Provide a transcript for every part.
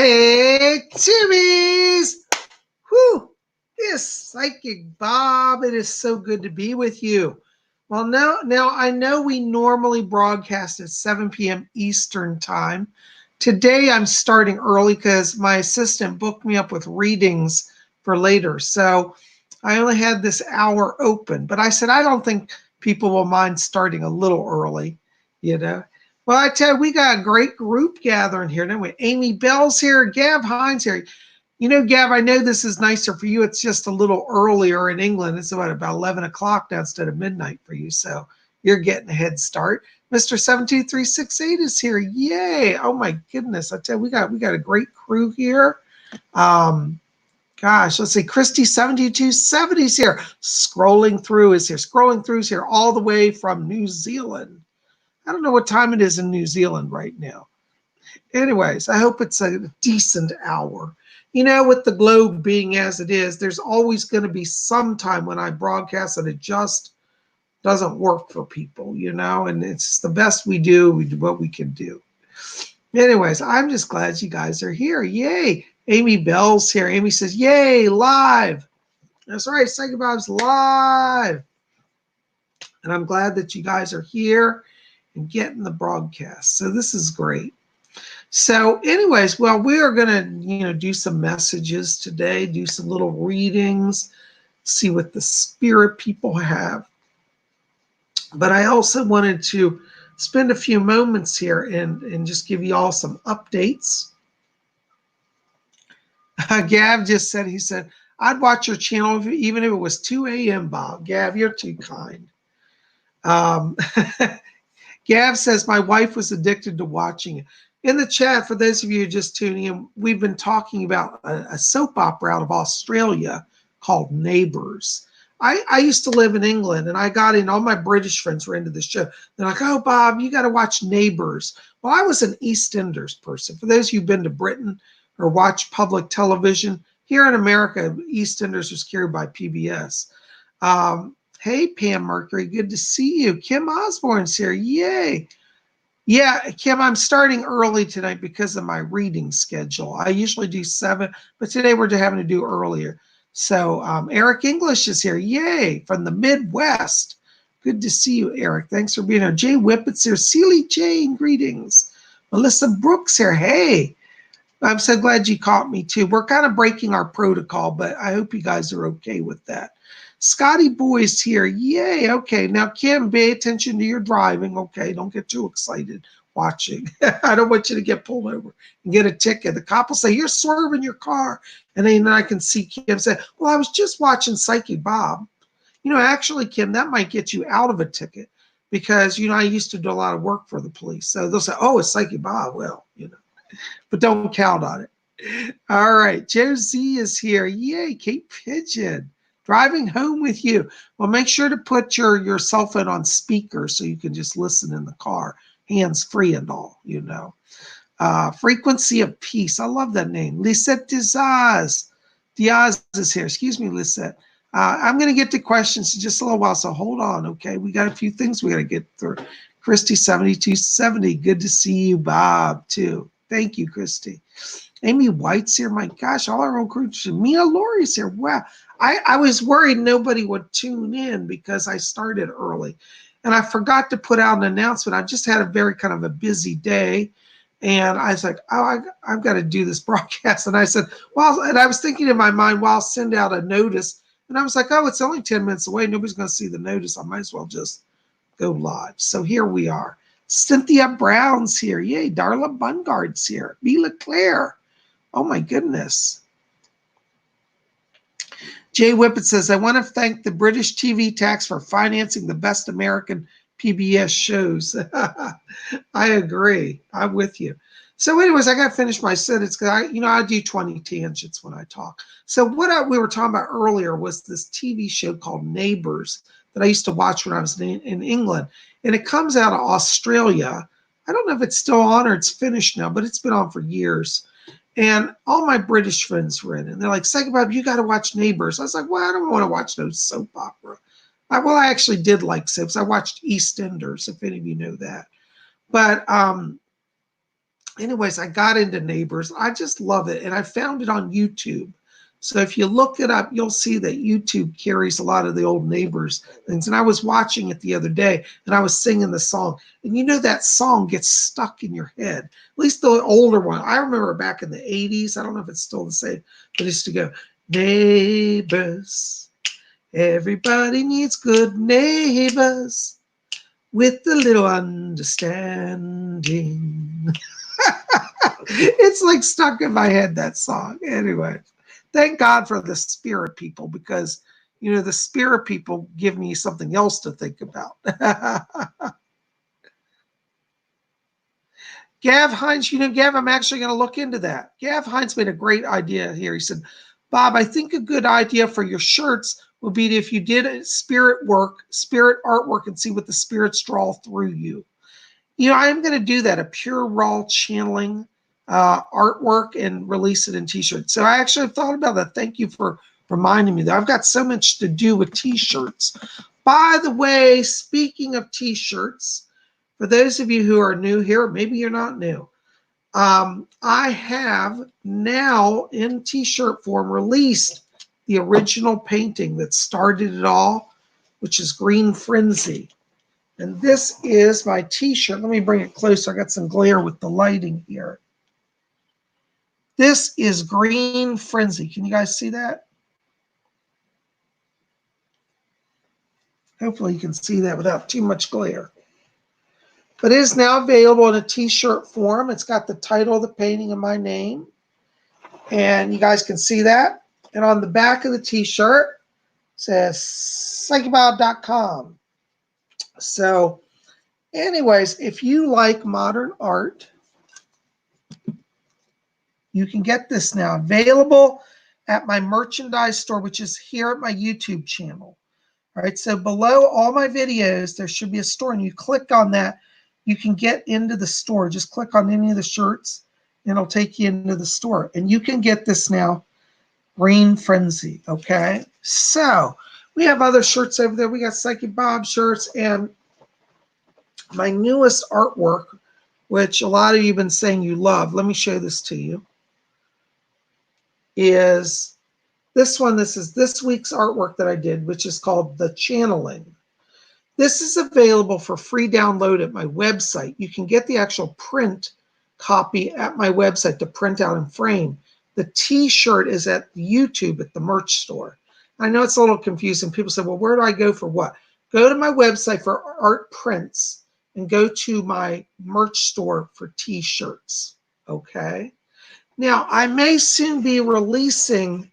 Hey, Timmies! Whew! Yes, Psychic Bob, it is so good to be with you. Well, now I know we normally broadcast at 7 p.m. Eastern Time. Today I'm starting early because my assistant booked me up with readings for later. So I only had this hour open, but I said I don't think people will mind starting a little early, you know. Well, I tell you, we got a great group gathering here, don't we? Amy Bell's here, Gav Hines here. You know, Gav, I know this is nicer for you. It's just a little earlier in England. It's about 11 o'clock now instead of midnight for you. So you're getting a head start. Mr. 72368 is here. Yay. Oh my goodness. I tell you, we got a great crew here. Gosh, let's see. Christy 7270 is here. Scrolling through is here all the way from New Zealand. I don't know what time it is in New Zealand right now. Anyways, I hope it's a decent hour. You know, with the globe being as it is, there's always going to be some time when I broadcast that it just doesn't work for people, you know, and it's the best we do what we can do. Anyways, I'm just glad you guys are here. Yay. Amy Bell's here. Amy says, yay, live. That's right, Psychic Bob's live. And I'm glad that you guys are here and getting the broadcast. So this is great. So anyways, well, we are going to, do some messages today, do some little readings, see what the spirit people have. But I also wanted to spend a few moments here and just give you all some updates. Gav just said, he said, I'd watch your channel even if it was 2 a.m., Bob. Gav, you're too kind. Gav says, my wife was addicted to watching it. In the chat, for those of you just tuning in, we've been talking about a soap opera out of Australia called Neighbours. I used to live in England, and I got in, all my British friends were into the show. They're like, oh, Bob, you got to watch Neighbours. Well, I was an EastEnders person. For those of you who've been to Britain or watched public television, here in America, EastEnders was carried by PBS. Hey, Pam Mercury, good to see you. Kim Osborne's here. Yay. Yeah, Kim, I'm starting early tonight because of my reading schedule. I usually do 7, but today we're having to do earlier. So Eric English is here. Yay, from the Midwest. Good to see you, Eric. Thanks for being here. Jay Whippet's here. Celie Jane, greetings. Melissa Brooks here. Hey, I'm so glad you caught me too. We're kind of breaking our protocol, but I hope you guys are okay with that. Scotty Boy's here. Yay. Okay. Now, Kim, pay attention to your driving. Okay. Don't get too excited watching. I don't want you to get pulled over and get a ticket. The cop will say, you're swerving your car. And then I can see Kim say, well, I was just watching Psychic Bob. Actually, Kim, that might get you out of a ticket because, I used to do a lot of work for the police. So they'll say, oh, it's Psychic Bob. Well, but don't count on it. All right. Josie is here. Yay. Kate Pigeon. Driving home with you. Well, make sure to put your cell phone on speaker so you can just listen in the car, hands-free and all, Frequency of Peace. I love that name. Lisette Diaz is here. Excuse me, Lisette. I'm going to get to questions in just a little while, so hold on, okay? We got a few things we got to get through. Christy 7270, good to see you, Bob, too. Thank you, Christy. Amy White's here. My gosh, all our old crew. Mia Laurie's here. Wow. I was worried nobody would tune in because I started early. And I forgot to put out an announcement. I just had a very kind of a busy day. And I was like, oh, I've got to do this broadcast. And I said, well, and I was thinking in my mind, well, I'll send out a notice. And I was like, oh, it's only 10 minutes away. Nobody's going to see the notice. I might as well just go live. So here we are. Cynthia Brown's here. Yay. Darla Bungard's here. Mila Claire. Oh, my goodness. Jay Whippet says, I want to thank the British TV tax for financing the best American PBS shows. I agree. I'm with you. So anyways, I got to finish my sentence because I do 20 tangents when I talk. So what we were talking about earlier was this TV show called Neighbours that I used to watch when I was in England. And it comes out of Australia. I don't know if it's still on or it's finished now, but it's been on for years. And all my British friends were in it. And they're like, Psychic Bob, you got to watch Neighbours. I was like, well, I don't want to watch no soap opera. I actually did like soaps. I watched EastEnders, if any of you know that. But anyways, I got into Neighbors. I just love it. And I found it on YouTube. So if you look it up, you'll see that YouTube carries a lot of the old Neighbors things. And I was watching it the other day and I was singing the song. And you know that song gets stuck in your head. At least the older one. I remember back in the 80s. I don't know if it's still the same, but it used to go, neighbors. Everybody needs good neighbors with a little understanding. It's like stuck in my head, that song. Anyway, thank God for the spirit people, because the spirit people give me something else to think about. Gav Hines, Gav, I'm actually going to look into that. Gav Hines made a great idea here. He said, Bob, I think a good idea for your shirts would be if you did a spirit artwork, and see what the spirits draw through you. I'm going to do that, a pure raw channeling artwork, and release it in t-shirts. So I actually thought about that. Thank you for reminding me that. I've got so much to do with t-shirts. By the way, speaking of t-shirts, for those of you who are new here, maybe you're not new, I have now in t-shirt form released the original painting that started it all, which is Green Frenzy. And this is my t-shirt. Let me bring it closer. I got some glare with the lighting here. This is Green Frenzy. Can you guys see that? Hopefully you can see that without too much glare. But it is now available in a t-shirt form. It's got the title of the painting and my name. And you guys can see that. And on the back of the t-shirt says PsychicBob.com. So anyways, if you like modern art, you can get this now available at my merchandise store, which is here at my YouTube channel. All right, so below all my videos, there should be a store, and you click on that, you can get into the store. Just click on any of the shirts, and it'll take you into the store. And you can get this now, Green Frenzy, okay? So we have other shirts over there. We got Psychic Bob shirts, and my newest artwork, which a lot of you have been saying you love. Let me show this to you. Is this one. This is this week's artwork that I did, which is called The Channeling. This is available for free download at my website. You can get the actual print copy at my website to print out and frame. The t-shirt is at YouTube at the merch store. I know it's a little confusing. People say, well, where do I go for what? Go to my website for art prints and go to my merch store for t-shirts, okay? Now, I may soon be releasing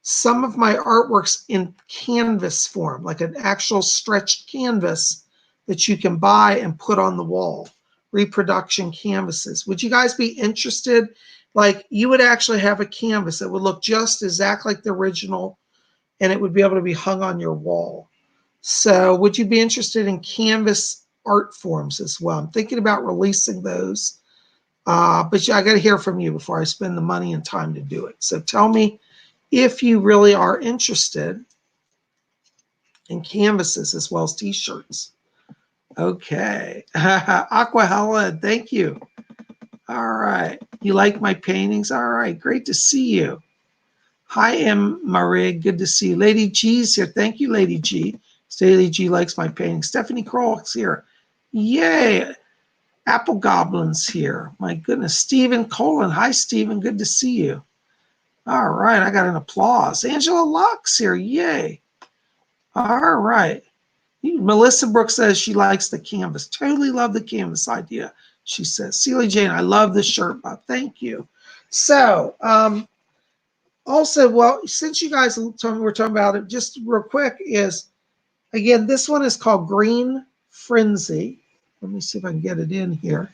some of my artworks in canvas form, like an actual stretched canvas that you can buy and put on the wall, reproduction canvases. Would you guys be interested? Like, you would actually have a canvas that would look just exactly like the original, and it would be able to be hung on your wall. So would you be interested in canvas art forms as well? I'm thinking about releasing those. But I got to hear from you before I spend the money and time to do it. So tell me if you really are interested in canvases as well as t-shirts. Okay. Aquahella, thank you. All right. You like my paintings? All right. Great to see you. Hi, M. Marie. Good to see you. Lady G's here. Thank you, Lady G. Lady G likes my paintings. Stephanie Kroll's here. Yay. Apple Goblin's here. My goodness. Stephen Colin. Hi, Stephen. Good to see you. All right. I got an applause. Angela Locke's here. Yay. All right. Melissa Brooks says she likes the canvas. Totally love the canvas idea, she says. Celia Jane, I love this shirt, Bob. Thank you. So, also, well, since you guys told me we're talking about it, just real quick is, again, this one is called Green Frenzy. Let me see if I can get it in here.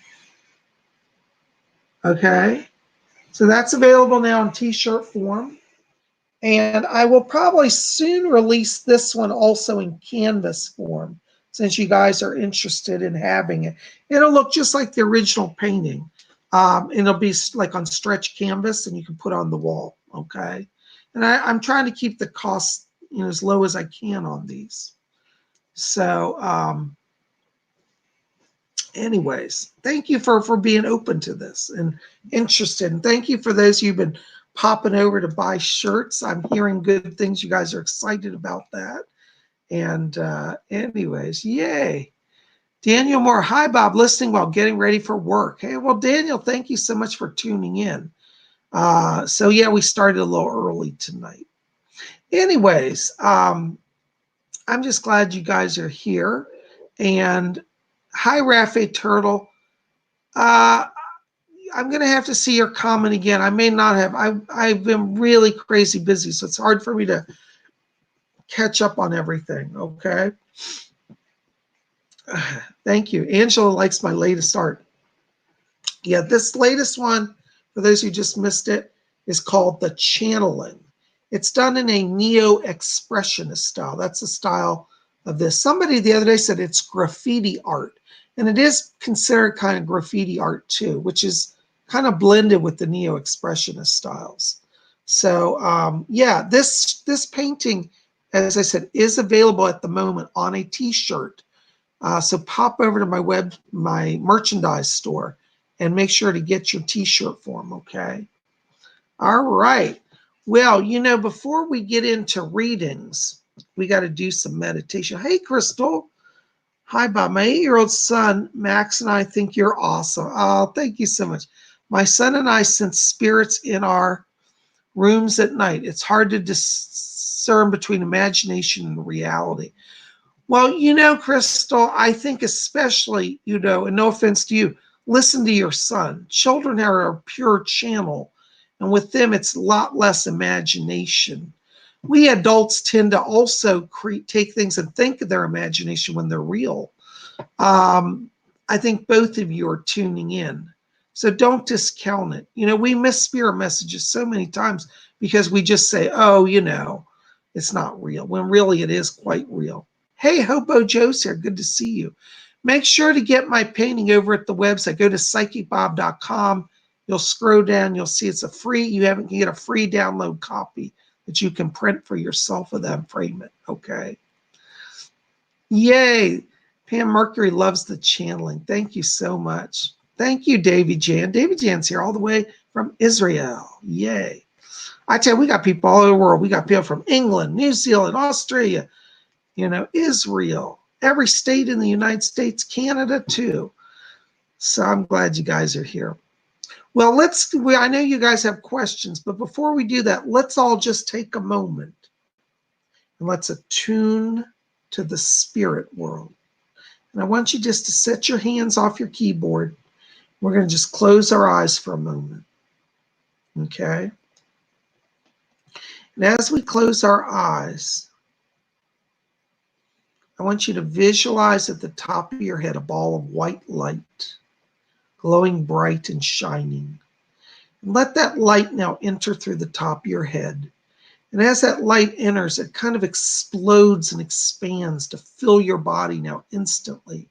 Okay. So that's available now in t-shirt form. And I will probably soon release this one also in canvas form, since you guys are interested in having it. It'll look just like the original painting. It'll be like on stretch canvas, and you can put on the wall, okay? And I'm trying to keep the cost as low as I can on these. So Anyways, thank you for being open to this and interested. And thank you for those who've been popping over to buy shirts. I'm hearing good things. You guys are excited about that. And anyways, yay. Daniel Moore, hi, Bob, listening while getting ready for work. Hey, well, Daniel, thank you so much for tuning in. So, yeah, we started a little early tonight. Anyways, I'm just glad you guys are here. And hi, Rafe Turtle. I'm going to have to see your comment again. I may not have. I've been really crazy busy, so it's hard for me to catch up on everything, okay? Thank you. Angela likes my latest art. Yeah, this latest one, for those who just missed it, is called The Channeling. It's done in a neo-expressionist style. That's the style of this. Somebody the other day said it's graffiti art, and it is considered kind of graffiti art too, which is kind of blended with the neo-expressionist styles. So yeah, this painting, as I said, is available at the moment on a t-shirt. So pop over to my merchandise store and make sure to get your t-shirt form, okay? All right. Well, before we get into readings, we got to do some meditation. Hey, Crystal. Hi, Bob. My 8-year-old son, Max, and I think you're awesome. Oh, thank you so much. My son and I sense spirits in our rooms at night. It's hard to discern between imagination and reality. Well, Crystal, I think especially, and no offense to you, listen to your son. Children are a pure channel, and with them, it's a lot less imagination. We adults tend to also take things and think of their imagination when they're real. I think both of you are tuning in. So don't discount it. We miss spirit messages so many times because we just say, oh, it's not real, when really it is quite real. Hey, Hobo Joe's here. Good to see you. Make sure to get my painting over at the website. Go to PsychicBob.com. You'll scroll down. You'll see it's you can get a free download copy that you can print for yourself and then frame it. Okay. Yay. Pam Mercury loves the channeling. Thank you so much. Thank you, Davy Jan. Davy Jan's here all the way from Israel. Yay. I tell you, we got people all over the world. We got people from England, New Zealand, Australia, Israel, every state in the United States, Canada too. So I'm glad you guys are here. Well, I know you guys have questions, but before we do that, let's all just take a moment and let's attune to the spirit world. And I want you just to set your hands off your keyboard. We're going to just close our eyes for a moment. Okay? And as we close our eyes, I want you to visualize at the top of your head a ball of white light, glowing bright and shining. And let that light now enter through the top of your head. And as that light enters, it kind of explodes and expands to fill your body now instantly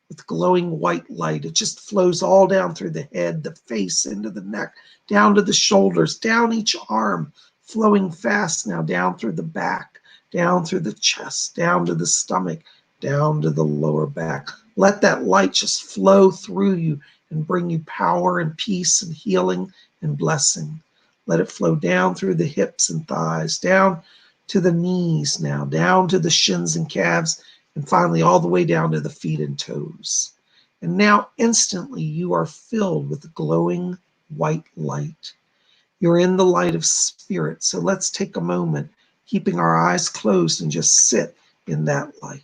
with glowing white light. It just flows all down through the head, the face, into the neck, down to the shoulders, down each arm, flowing fast now down through the back, down through the chest, down to the stomach, down to the lower back. Let that light just flow through you and bring you power and peace and healing and blessing. Let it flow down through the hips and thighs, down to the knees now, down to the shins and calves, and finally all the way down to the feet and toes. And now instantly you are filled with glowing white light. You're in the light of spirit. So let's take a moment, keeping our eyes closed, and just sit in that light.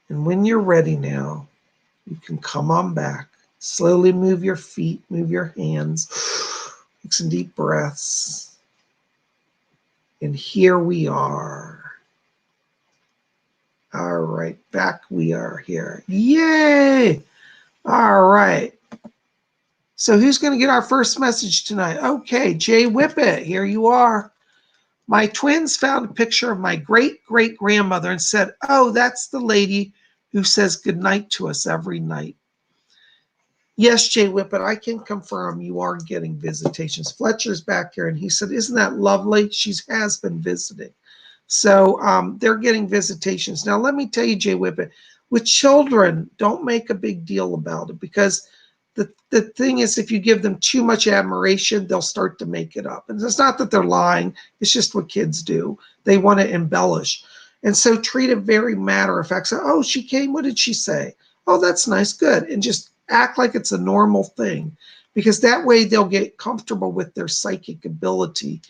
And when you're ready now, you can come on back. Slowly move your feet, move your hands. Take some deep breaths. And here we are. All right, back we are here. Yay! All right. So who's going to get our first message tonight? Okay, Jay Whippet, here you are. My twins found a picture of my great-great-grandmother and said, oh, that's the lady who says goodnight to us every night. Yes, Jay Whippet, I can confirm you are getting visitations. Fletcher's back here, and he said, isn't that lovely? She has been visiting. So they're getting visitations. Now, let me tell you, Jay Whippet, with children, don't make a big deal about it, because the thing is, if you give them too much admiration, they'll start to make it up. And it's not that they're lying. It's just what kids do. They want to embellish. And so treat it very matter of fact. So, oh, she came. What did she say? Oh, that's nice. Good. And just act like it's a normal thing, because that way they'll get comfortable with their psychic ability,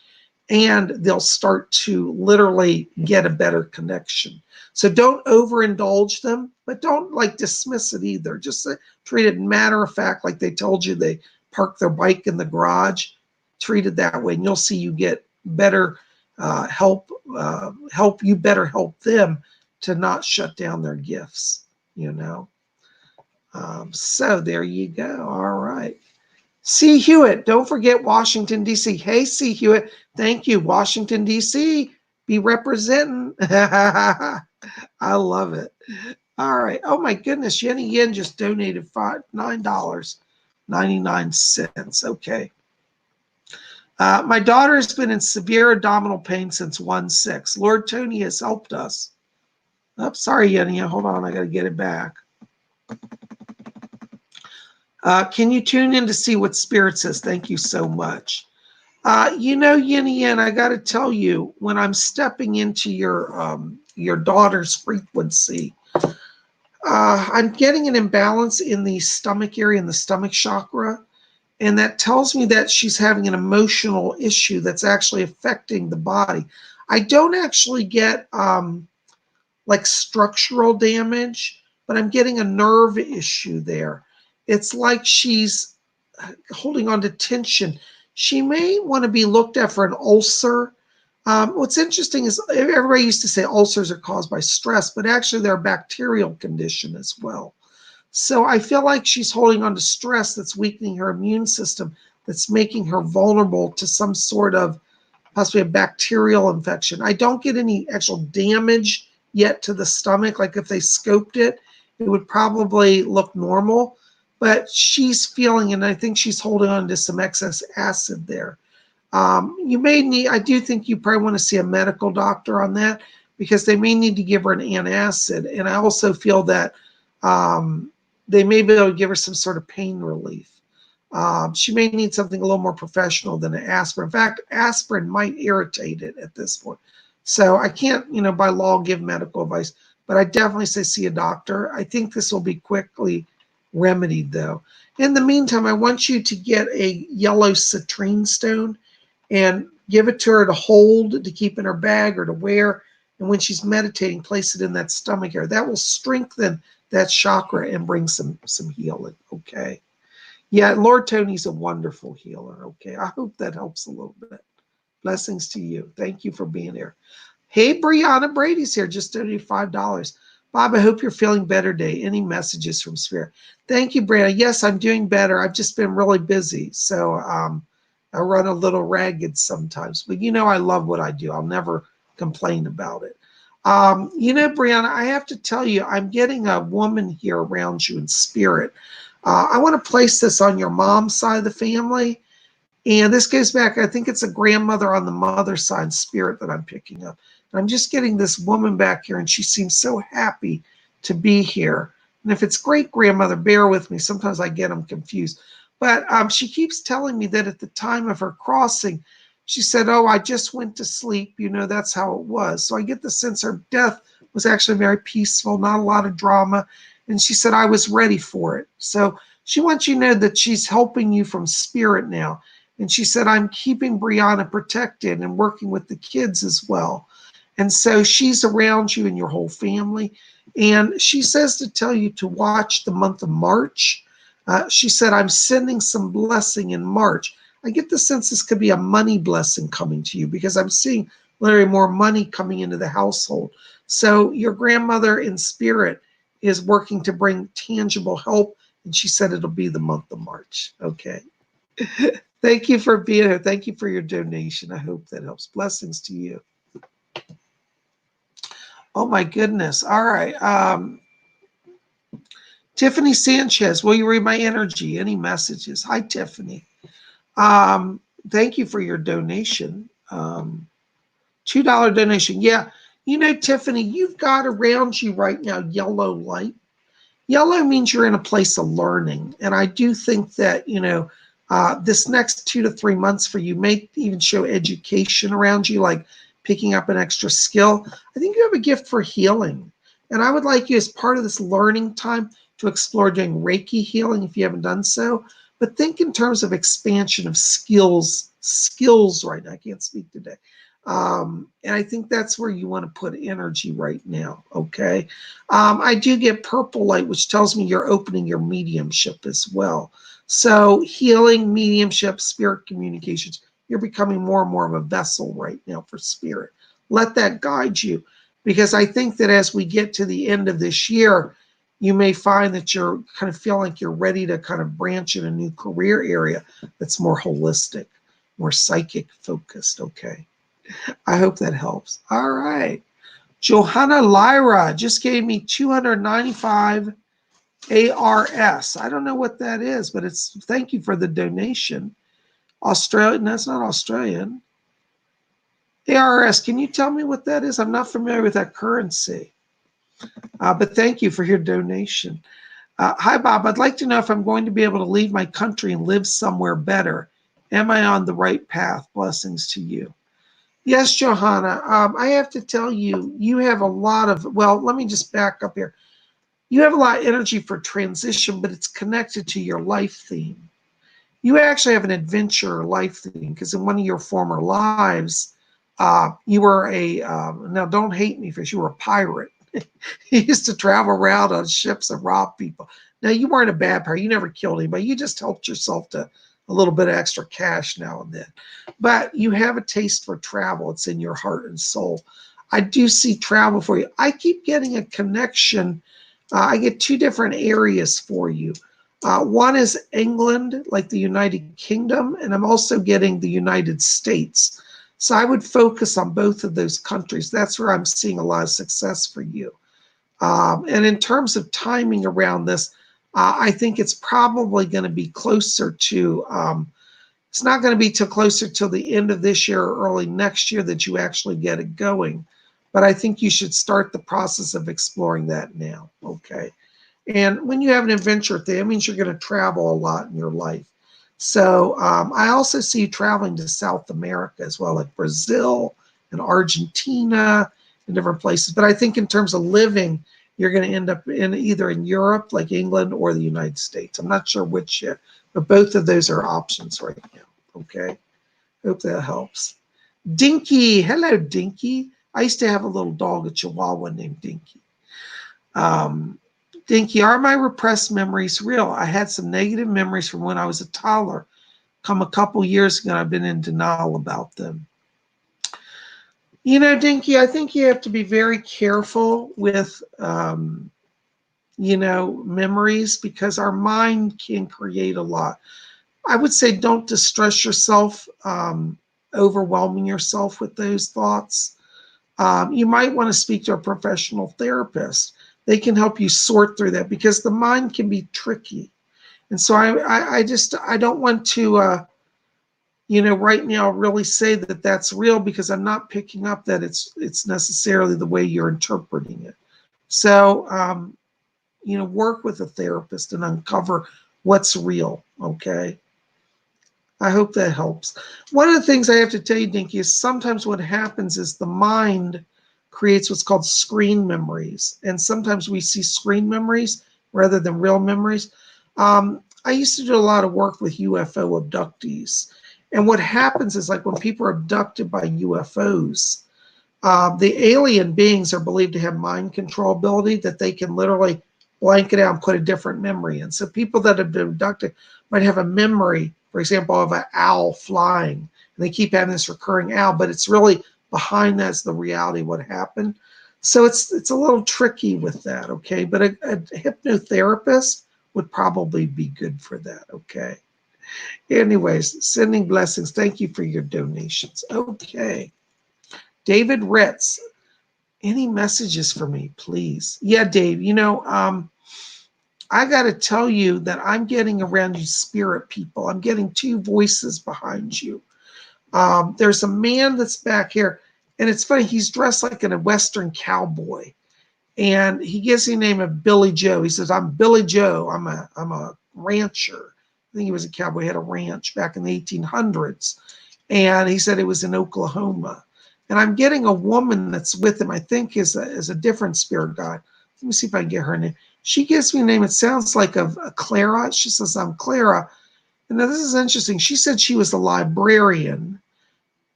and they'll start to literally get a better connection. So don't overindulge them, but don't like dismiss it either. Just treat it matter of fact, like they told you they parked their bike in the garage. Treat it that way, and you'll see you get better help. You better help them to not shut down their gifts. So there you go. All right. C. Hewitt, don't forget Washington, D.C. Hey, C. Hewitt, thank you. Washington, D.C., be representing. I love it. All right. Oh, my goodness. Yenny Yen just donated $9.99. Okay. My daughter has been in severe abdominal pain since 1/6. Lord Tony has helped us. Oh, sorry, Yenny. Hold on. I got to get it back. Can you tune in to see what Spirit says? Thank you so much. Yin Yin, I got to tell you, when I'm stepping into your daughter's frequency, I'm getting an imbalance in the stomach area, in the stomach chakra, and that tells me that she's having an emotional issue that's actually affecting the body. I don't actually get like structural damage, but I'm getting a nerve issue there. It's like she's holding on to tension. She may want to be looked at for an ulcer. What's interesting is everybody used to say ulcers are caused by stress, but actually they're a bacterial condition as well. So I feel like she's holding on to stress that's weakening her immune system, that's making her vulnerable to some sort of possibly a bacterial infection. I don't get any actual damage yet to the stomach. Like if they scoped it, it would probably look normal, but she's feeling, and I think she's holding on to some excess acid there. I do think you probably want to see a medical doctor on that, because they may need to give her an antacid. And I also feel that they may be able to give her some sort of pain relief. She may need something a little more professional than an aspirin. In fact, aspirin might irritate it at this point. So I can't, by law give medical advice, but I definitely say see a doctor. I think this will be quickly remedied though. In the meantime, I want you to get a yellow citrine stone and give it to her to hold, to keep in her bag or to wear. And when she's meditating, place it in that stomach area. That will strengthen that chakra and bring some healing. Okay. Yeah, Lord Tony's a wonderful healer. Okay. I hope that helps a little bit. Blessings to you. Thank you for being here. Hey, Brianna Brady's here. Just donated $5. Bob, I hope you're feeling better today. Any messages from Spirit? Thank you, Brianna. Yes, I'm doing better. I've just been really busy. So I run a little ragged sometimes. But I love what I do. I'll never complain about it. Brianna, I have to tell you, I'm getting a woman here around you in spirit. I want to place this on your mom's side of the family. And this goes back, I think it's a grandmother on the mother's side spirit that I'm picking up. And I'm just getting this woman back here, and she seems so happy to be here. And if it's great grandmother, bear with me. Sometimes I get them confused. But she keeps telling me that at the time of her crossing, she said, oh, I just went to sleep. That's how it was. So I get the sense her death was actually very peaceful, not a lot of drama. And she said, I was ready for it. So she wants you to know that she's helping you from spirit now. And she said, I'm keeping Brianna protected and working with the kids as well. And so she's around you and your whole family. And she says to tell you to watch the month of March. She said, I'm sending some blessing in March. I get the sense this could be a money blessing coming to you, because I'm seeing literally more money coming into the household. So your grandmother in spirit is working to bring tangible help. And she said it'll be the month of March. Okay. Thank you for being here. Thank you for your donation. I hope that helps. Blessings to you. Oh my goodness. All right. Tiffany Sanchez, will you read my energy? Any messages? Hi, Tiffany. Thank you for your donation. $2 donation. Yeah. You know, Tiffany, you've got around you right now yellow light. Yellow means you're in a place of learning. And I do think that, you know, this next 2 to 3 months for you may even show education around you, like picking up an extra skill. I think you have a gift for healing. And I would like you, as part of this learning time, to explore doing Reiki healing if you haven't done so. But think in terms of expansion of skills right now. I can't speak today. And I think that's where you want to put energy right now, okay? I do get purple light, which tells me you're opening your mediumship as well. So healing, mediumship, spirit communications, you're becoming more and more of a vessel right now for spirit. Let that guide you, because I think that as we get to the end of this year, you may find that you're kind of feel like you're ready to kind of branch in a new career area that's more holistic, more psychic focused, okay? I hope that helps. All right. Johanna Lyra just gave me 295 ARS. I don't know what that is, but it's thank you for the donation. Australian, that's not Australian. ARS, can you tell me what that is? I'm not familiar with that currency. But thank you for your donation. Hi, Bob. I'd like to know if I'm going to be able to leave my country and live somewhere better. Am I on the right path? Blessings to you. Yes, Johanna. I have to tell you, you have a lot of, well, let me just back up here. You have a lot of energy for transition, but it's connected to your life theme. You actually have an adventure life theme, because in one of your former lives, you were now don't hate me, because you were a pirate. You used to travel around on ships and rob people. Now, you weren't a bad pirate. You never killed anybody. You just helped yourself to a little bit of extra cash now and then. But you have a taste for travel. It's in your heart and soul. I do see travel for you. I keep getting a connection. I get two different areas for you. One is England, like the United Kingdom, and I'm also getting the United States. So I would focus on both of those countries. That's where I'm seeing a lot of success for you. And in terms of timing around this, I think it's probably going to be closer to, it's not going to be till closer till the end of this year or early next year that you actually get it going. But I think you should start the process of exploring that now, okay? And when you have an adventure thing, that means you're going to travel a lot in your life. So I also see you traveling to South America as well, like Brazil and Argentina and different places. But I think in terms of living, you're going to end up in either in Europe, like England, or the United States. I'm not sure which yet, but both of those are options right now. Okay. Hope that helps. Dinky. Hello, Dinky. I used to have a little dog, a Chihuahua named Dinky. Dinky, are my repressed memories real? I had some negative memories from when I was a toddler. Come a couple years ago, I've been in denial about them. You know, Dinky, I think you have to be very careful with, you know, memories, because our mind can create a lot. I would say don't distress yourself, overwhelming yourself with those thoughts. You might want to speak to a professional therapist. They can help you sort through that, because the mind can be tricky. And so I don't want to, you know, right now really say that that's real, because I'm not picking up that it's necessarily the way you're interpreting it. So, you know, work with a therapist and uncover what's real, okay? I hope that helps. One of the things I have to tell you, Dinky, is sometimes what happens is the mind creates what's called screen memories. And sometimes we see screen memories rather than real memories. I used to do a lot of work with UFO abductees. And what happens is, like, when people are abducted by UFOs, the alien beings are believed to have mind control ability, that they can literally blank it out and put a different memory in. So people that have been abducted might have a memory, for example, of an owl flying, and they keep having this recurring owl, but it's really behind that's the reality of what happened. So it's a little tricky with that, okay? But a hypnotherapist would probably be good for that, okay? Anyways, sending blessings. Thank you for your donations. Okay. David Ritz, any messages for me, please? Yeah, Dave, you know, I got to tell you that I'm getting around you spirit people. I'm getting two voices behind you. There's a man that's back here, And it's funny, he's dressed like a Western cowboy. And he gives the name of Billy Joe. He says, I'm Billy Joe. I'm a rancher. I think he was a cowboy, had a ranch back in the 1800s. And he said it was in Oklahoma. And I'm getting a woman that's with him, I think is a different spirit guide. Let me see if I can get her name. She gives me a name. It sounds like a Clara. She says, I'm Clara. And now this is interesting. She said she was a librarian.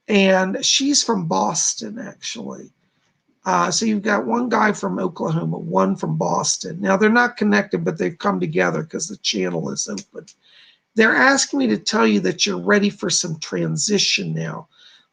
And she's from Boston, actually. So you've got one guy from Oklahoma, one from Boston. Now, they're not connected, but they've come together because the channel is open. They're asking me to tell you that you're ready for some transition now.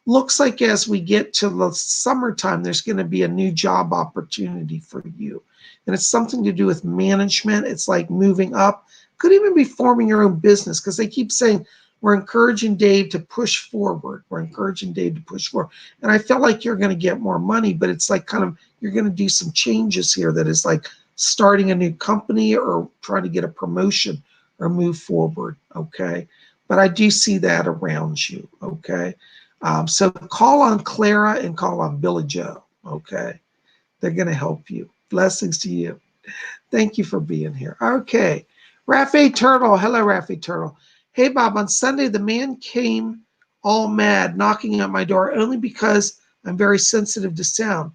Looks like as we get to the summertime, there's going to be a new job opportunity for you. And it's something to do with management. It's like moving up. Could even be forming your own business, because they keep saying, we're encouraging Dave to push forward. We're encouraging Dave to push forward. And I felt like you're going to get more money, but it's like kind of, you're going to do some changes here that is like starting a new company or trying to get a promotion or move forward, okay? But I do see that around you, okay? So call on Clara and call on Billy Joe, okay? They're going to help you. Blessings to you. Thank you for being here. Okay. Rafi Turtle. Hello, Rafi Turtle. Hey, Bob, on Sunday, the man came all mad, knocking at my door only because I'm very sensitive to sound.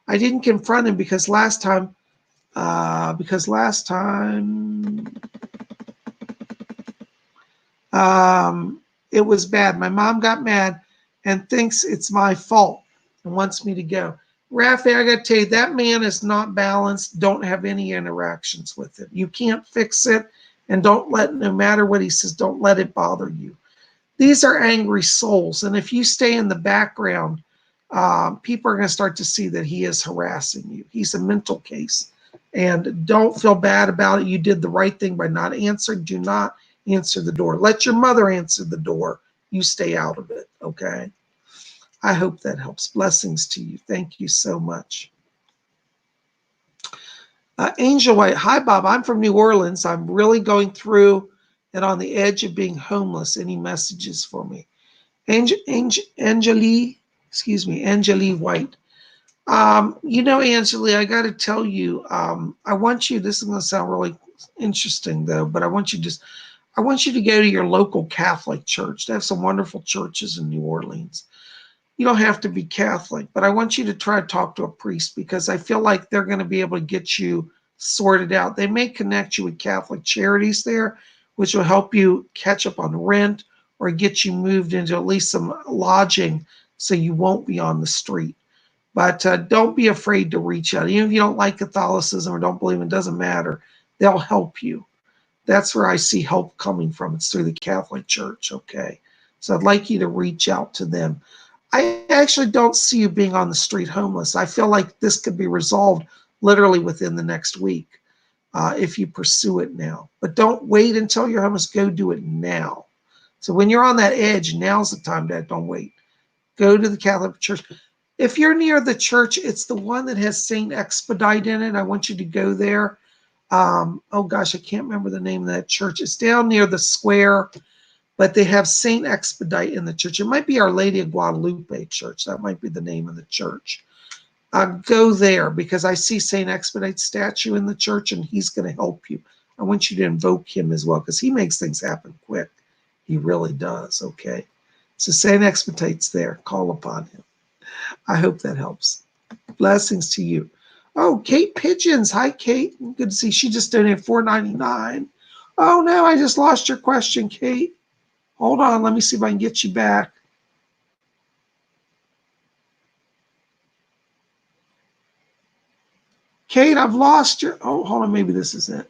I didn't confront him because last time it was bad. My mom got mad and thinks it's my fault and wants me to go. Rafi, I got to tell you, that man is not balanced. Don't have any interactions with it. You can't fix it. And don't let, no matter what he says, don't let it bother you. These are angry souls. And if you stay in the background, people are going to start to see that he is harassing you. He's a mental case. And don't feel bad about it. You did the right thing by not answering. Do not answer the door. Let your mother answer the door. You stay out of it, okay? I hope that helps. Blessings to you. Thank you so much. Angel White, hi, Bob. I'm from New Orleans. I'm really going through and on the edge of being homeless. Any messages for me? Angelie White. You know, Angelie, I got to tell you, I want you, this is going to sound really interesting, though, but I want you to go to your local Catholic church. They have some wonderful churches in New Orleans. You don't have to be Catholic, but I want you to try to talk to a priest, because I feel like they're going to be able to get you sorted out. They may connect you with Catholic charities there, which will help you catch up on rent or get you moved into at least some lodging so you won't be on the street. But don't be afraid to reach out. Even if you don't like Catholicism or don't believe, it doesn't matter. They'll help you. That's where I see help coming from. It's through the Catholic Church, okay? So I'd like you to reach out to them. I actually don't see you being on the street homeless. I feel like this could be resolved literally within the next week if you pursue it now. But don't wait until you're homeless. Go do it now. So when you're on that edge, now's the time. Don't wait. Go to the Catholic Church. If you're near the church, it's the one that has Saint Expedite in it. I want you to go there. Oh, gosh, I can't remember the name of that church. It's down near the square. But they have Saint Expedite in the church. It might be Our Lady of Guadalupe Church. That might be the name of the church. Go there, because I see Saint Expedite's statue in the church, and he's going to help you. I want you to invoke him as well, because he makes things happen quick. He really does, okay? So Saint Expedite's there. Call upon him. I hope that helps. Blessings to you. Oh, Kate Pigeons. Hi, Kate. Good to see you. She just donated $4.99. Oh, no, I just lost your question, Kate. Hold on, let me see if I can get you back. Kate, I've lost your, oh, hold on, maybe this is it.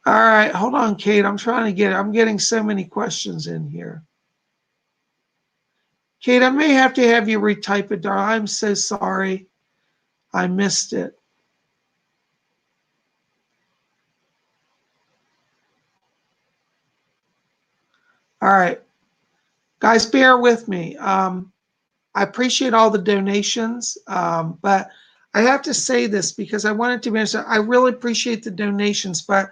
All right, hold on, Kate. I'm trying to get it. I'm getting so many questions in here. Kate, I may have to have you retype it, darling. I'm so sorry. I missed it. All right. Guys, bear with me. I appreciate all the donations, but I have to say this because I wanted to mention, I really appreciate the donations, but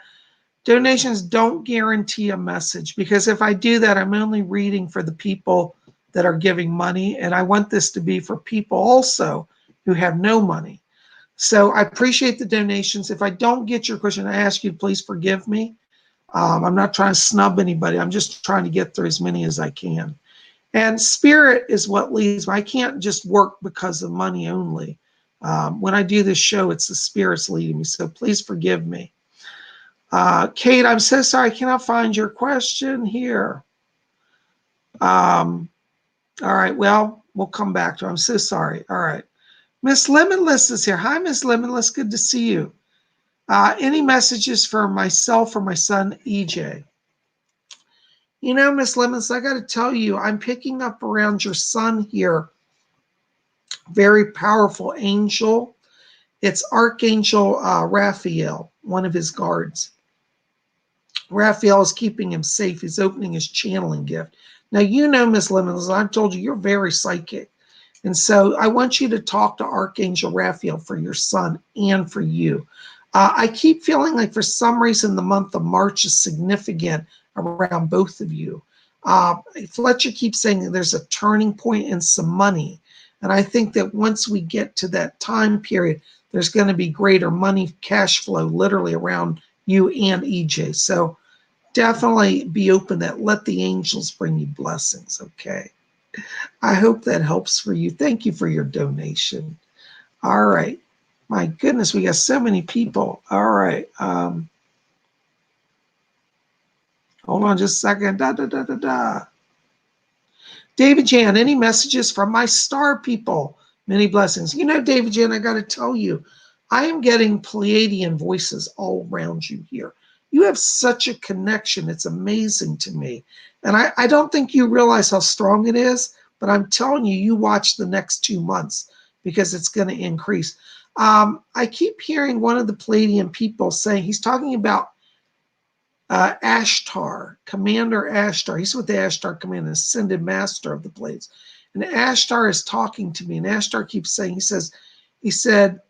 Donations don't guarantee a message, because if I do that, I'm only reading for the people that are giving money, and I want this to be for people also who have no money. So I appreciate the donations. If I don't get your question, I ask you to please forgive me. I'm not trying to snub anybody. I'm just trying to get through as many as I can. And spirit is what leads me. I can't just work because of money only. When I do this show, it's the spirits leading me. So please forgive me. Kate, I'm so sorry. I cannot find your question here. All right. Well, we'll come back to it. I'm so sorry. All right. Miss Limitless is here. Hi, Miss Limitless. Good to see you. Any messages for myself or my son, EJ? You know, Miss Limitless, I got to tell you, I'm picking up around your son here. Very powerful angel. It's Archangel Raphael, one of his guards. Raphael is keeping him safe. He's opening his channeling gift. Now, you know, Miss Limitless, I've told you, you're very psychic. And so I want you to talk to Archangel Raphael for your son and for you. I keep feeling like for some reason the month of March is significant around both of you. Fletcher keeps saying that there's a turning point and some money. And I think that once we get to that time period, there's going to be greater money cash flow literally around you and EJ. So definitely be open that let the angels bring you blessings, okay? I hope that helps for you. Thank you for your donation. All right. My goodness, we got so many people. All right. Hold on just a second. David Jan, any messages from my star people? Many blessings. You know, David Jan, I got to tell you, I am getting Pleiadian voices all around you here. You have such a connection. It's amazing to me. And I don't think you realize how strong it is, but I'm telling you, you watch the next 2 months because it's going to increase. I keep hearing one of the Pleiadian people saying, he's talking about Ashtar, Commander Ashtar. He's with the Ashtar Command, the ascended master of the Pleiades. And Ashtar is talking to me, and Ashtar keeps saying, he said,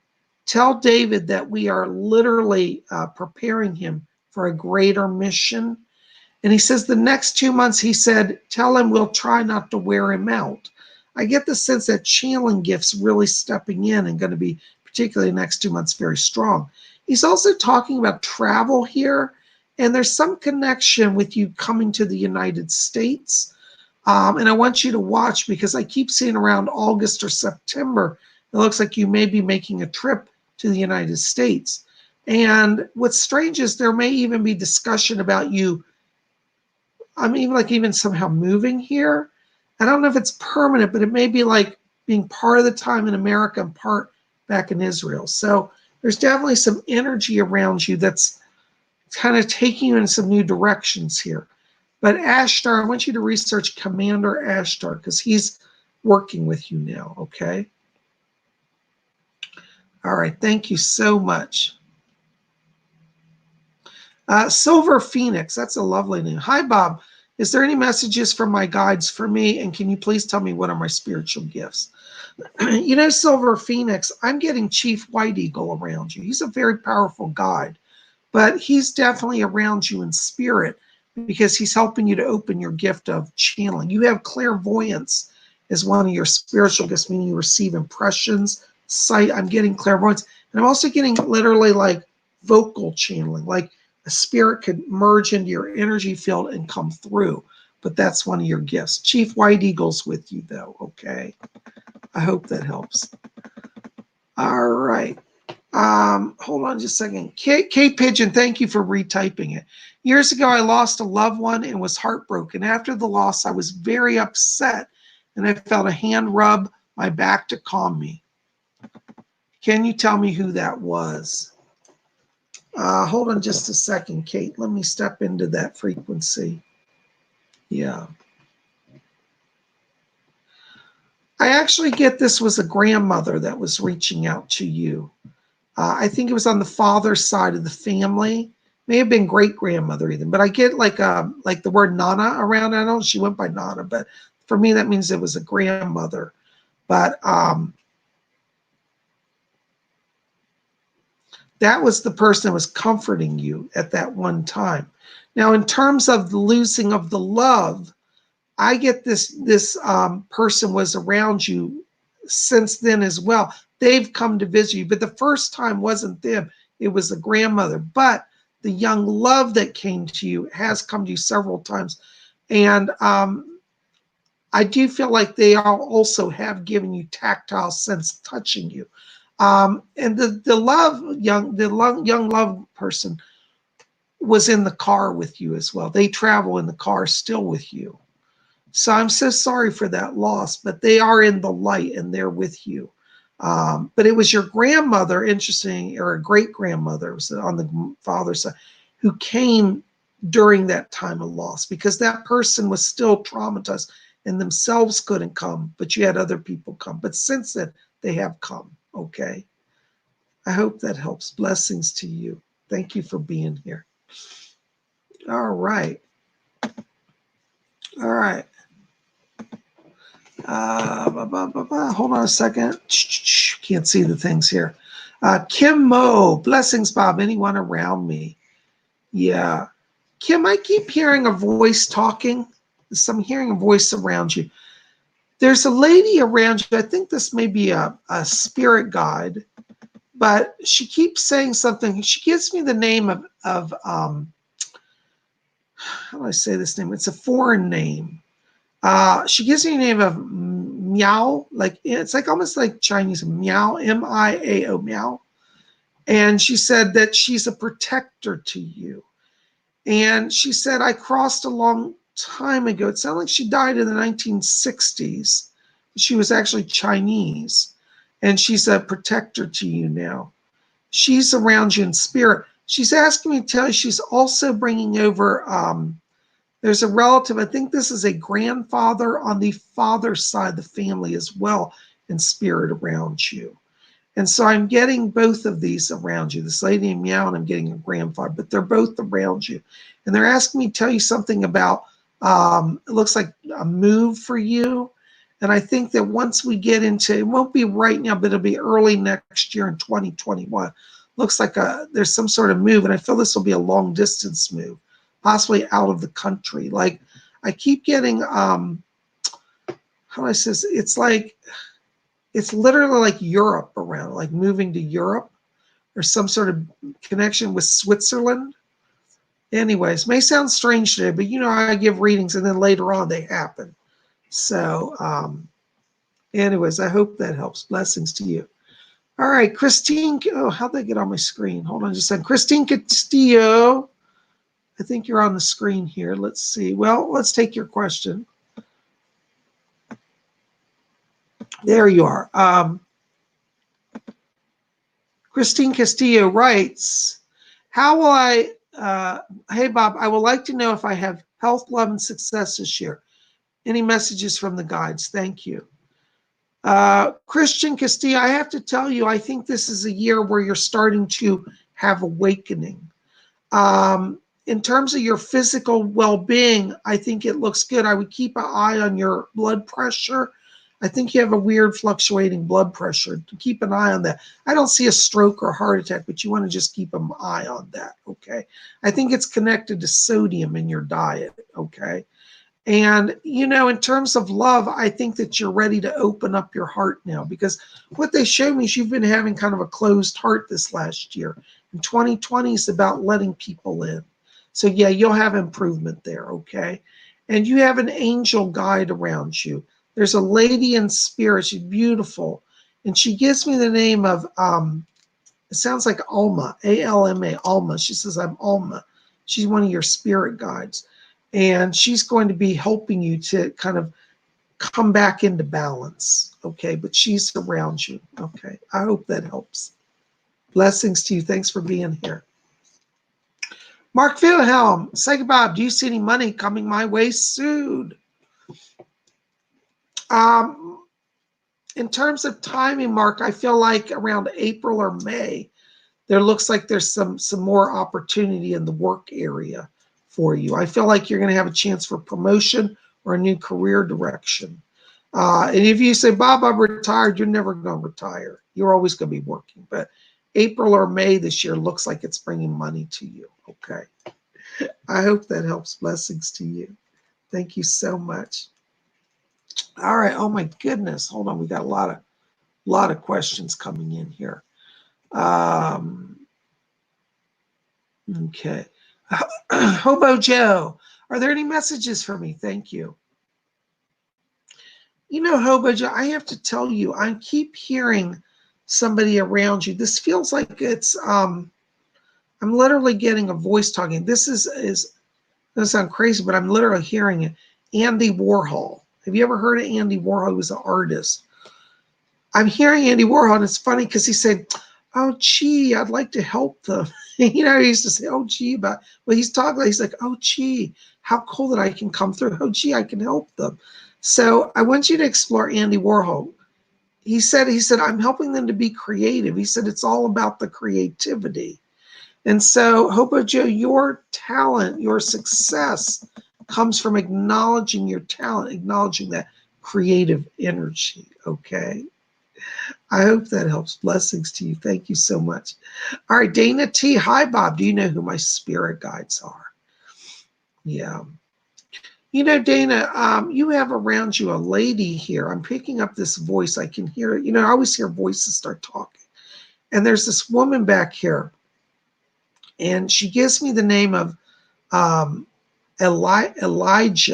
tell David that we are literally preparing him for a greater mission. And he says the next 2 months, he said, tell him we'll try not to wear him out. I get the sense that channeling gifts really stepping in and going to be, particularly the next 2 months, very strong. He's also talking about travel here. And there's some connection with you coming to the United States. And I want you to watch because I keep seeing around August or September, it looks like you may be making a trip to the United States. And what's strange is there may even be discussion about you, I mean, like even somehow moving here. I don't know if it's permanent, but it may be like being part of the time in America and part back in Israel. So there's definitely some energy around you that's kind of taking you in some new directions here. But Ashtar, I want you to research Commander Ashtar because he's working with you now, okay? All right, thank you so much. Silver Phoenix, that's a lovely name. Hi, Bob. Is there any messages from my guides for me? And can you please tell me what are my spiritual gifts? You know, Silver Phoenix, I'm getting Chief White Eagle around you. He's a very powerful guide. But he's definitely around you in spirit because he's helping you to open your gift of channeling. You have clairvoyance as one of your spiritual gifts, meaning you receive impressions, sight. I'm getting clairvoyance. And I'm also getting literally like vocal channeling, like a spirit could merge into your energy field and come through. But that's one of your gifts. Chief White Eagle's with you, though, okay? I hope that helps. All right. Hold on just a second. Kate Pigeon, thank you for retyping it. Years ago, I lost a loved one and was heartbroken. After the loss, I was very upset and I felt a hand rub my back to calm me. Can you tell me who that was? Hold on just a second, Kate. Let me step into that frequency. Yeah. I actually get this was a grandmother that was reaching out to you. I think it was on the father's side of the family. May have been great-grandmother even, but I get like the word Nana around. I don't know if she went by Nana, but for me that means it was a grandmother. But That was the person that was comforting you at that one time. Now, in terms of the losing of the love, I get this person was around you since then as well. They've come to visit you, but the first time wasn't them. It was the grandmother. But the young love that came to you has come to you several times. And I do feel like they all also have given you tactile sense touching you. And the young love person was in the car with you as well. They travel in the car still with you. So I'm so sorry for that loss, but they are in the light and they're with you. But it was your grandmother, interesting, or a great grandmother on the father's side, who came during that time of loss, because that person was still traumatized and themselves couldn't come, but you had other people come. But since then, they have come. Okay. I hope that helps. Blessings to you. Thank you for being here. All right. All right. Hold on a second. Can't see the things here. Kim Mo, blessings, Bob. Anyone around me? Yeah. Kim, I keep hearing a voice talking. I'm hearing a voice around you. There's a lady around you. I think this may be a spirit guide, but she keeps saying something. She gives me the name of how do I say this name? It's a foreign name. She gives me a name of Miao, like it's like almost like Chinese Miao, M-I-A-O, Miao. And she said that she's a protector to you. And she said, I crossed a long time ago. It sounded like she died in the 1960s. She was actually Chinese. And she's a protector to you now. She's around you in spirit. She's asking me to tell you she's also bringing over, there's a relative, I think this is a grandfather on the father's side of the family as well in spirit around you. And so I'm getting both of these around you, this lady in Meow and I'm getting a grandfather, but they're both around you. And they're asking me to tell you something about, it looks like a move for you. And I think that once we get into, it won't be right now, but it'll be early next year in 2021. Looks like there's some sort of move, and I feel this will be a long distance move, possibly out of the country. Like I keep getting, how do I say this? It's like, it's literally like Europe around, like moving to Europe or some sort of connection with Switzerland. Anyways, may sound strange today, but you know, I give readings and then later on they happen. So anyways, I hope that helps. Blessings to you. All right, Christine. Oh, how'd they get on my screen? Hold on just a second. Christine Castillo. I think you're on the screen here. Let's see. Well, let's take your question. There you are. Christine Castillo writes, how will I, hey, Bob, I would like to know if I have health, love, and success this year. Any messages from the guides? Thank you. Christian Castillo, I have to tell you, I think this is a year where you're starting to have awakening. In terms of your physical well-being, I think it looks good. I would keep an eye on your blood pressure. I think you have a weird fluctuating blood pressure. Keep an eye on that. I don't see a stroke or heart attack, but you want to just keep an eye on that, okay? I think it's connected to sodium in your diet, okay? And, you know, in terms of love, I think that you're ready to open up your heart now, because what they show me is you've been having kind of a closed heart this last year. And 2020 is about letting people in. So, yeah, you'll have improvement there, okay? And you have an angel guide around you. There's a lady in spirit. She's beautiful. And she gives me the name of, it sounds like Alma, A-L-M-A, Alma. She says, I'm Alma. She's one of your spirit guides. And she's going to be helping you to kind of come back into balance, okay? But she's around you, okay? I hope that helps. Blessings to you. Thanks for being here. Mark Wilhelm, say goodbye. Bob, do you see any money coming my way soon? In terms of timing, Mark, I feel like around April or May, there looks like there's some more opportunity in the work area for you. I feel like you're going to have a chance for promotion or a new career direction. And if you say, Bob, I'm retired, you're never going to retire. You're always going to be working. But April or May this year looks like it's bringing money to you. Okay. I hope that helps. Blessings to you. Thank you so much. All right. Oh my goodness. Hold on. We got a lot of questions coming in here. Okay. Hobo Joe, are there any messages for me? Thank you. You know, Hobo Joe, I have to tell you, I keep hearing somebody around you. This feels like it's I'm literally getting a voice talking. This is gonna sound crazy, but I'm literally hearing it. Andy Warhol. Have you ever heard of Andy Warhol? He was an artist. I'm hearing Andy Warhol, and it's funny because he said, "Oh, gee, I'd like to help them." You know, he used to say, "Oh, gee," about, well, he's talking, he's like, "Oh, gee, how cool that I can come through. Oh, gee, I can help them." So I want you to explore Andy Warhol. He said, I'm helping them to be creative. He said, it's all about the creativity. And so, Hobo Joe, your talent, your success comes from acknowledging your talent, acknowledging that creative energy, okay? I hope that helps. Blessings to you. Thank you so much. All right, Dana T. Hi, Bob. Do you know who my spirit guides are? Yeah. You know, Dana, you have around you a lady here. I'm picking up this voice. I can hear it. You know, I always hear voices start talking. And there's this woman back here, and she gives me the name of Elisha.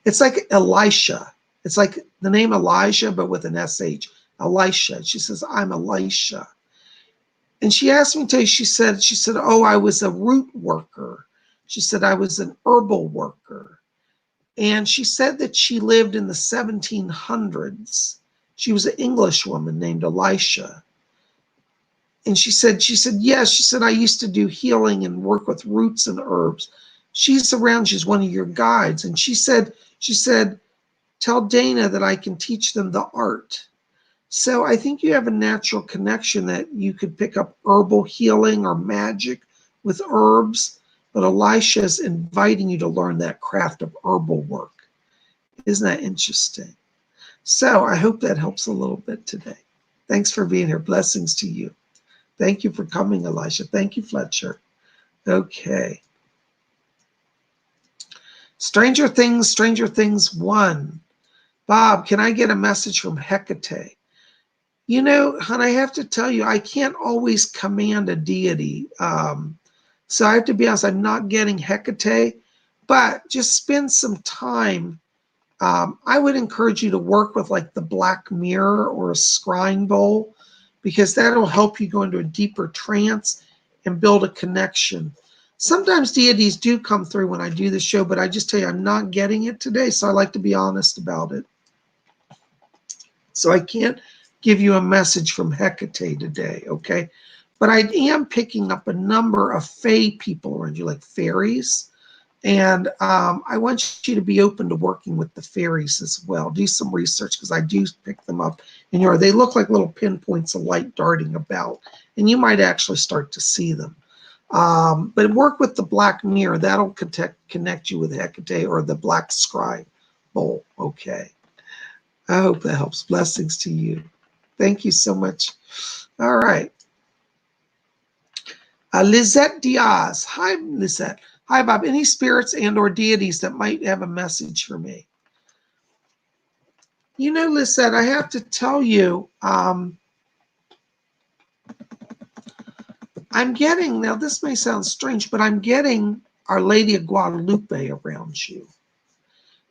It's like Elisha. It's like the name Elijah, but with an SH. Elisha. She says, I'm Elisha. And she asked me to tell you, she said, oh, I was a root worker. She said, I was an herbal worker. And she said that she lived in the 1700s. She was an English woman named Elisha. And she said, yes, she said, I used to do healing and work with roots and herbs. She's around, she's one of your guides. And she said, tell Dana that I can teach them the art. So I think you have a natural connection that you could pick up herbal healing or magic with herbs, but Elisha is inviting you to learn that craft of herbal work. Isn't that interesting? So I hope that helps a little bit today. Thanks for being here. Blessings to you. Thank you for coming, Elisha. Thank you, Fletcher. Okay. Stranger Things 1. Bob, can I get a message from Hecate? You know, hon, I have to tell you, I can't always command a deity. So I have to be honest, I'm not getting Hecate, but just spend some time. I would encourage you to work with like the black mirror or a scrying bowl, because that'll help you go into a deeper trance and build a connection. Sometimes deities do come through when I do the show, but I just tell you, I'm not getting it today, so I like to be honest about it. So I can't give you a message from Hecate today, okay? But I am picking up a number of fae people around you, like fairies. And I want you to be open to working with the fairies as well. Do some research, because I do pick them up. And they look like little pinpoints of light darting about. And you might actually start to see them. But work with the black mirror. That'll connect you with Hecate or the black scribe bowl. Okay. I hope that helps. Blessings to you. Thank you so much. All right. Lizette Diaz. Hi, Lizette. Hi, Bob. Any spirits and or deities that might have a message for me? You know, Lizette, I have to tell you, I'm getting, now this may sound strange, but I'm getting Our Lady of Guadalupe around you.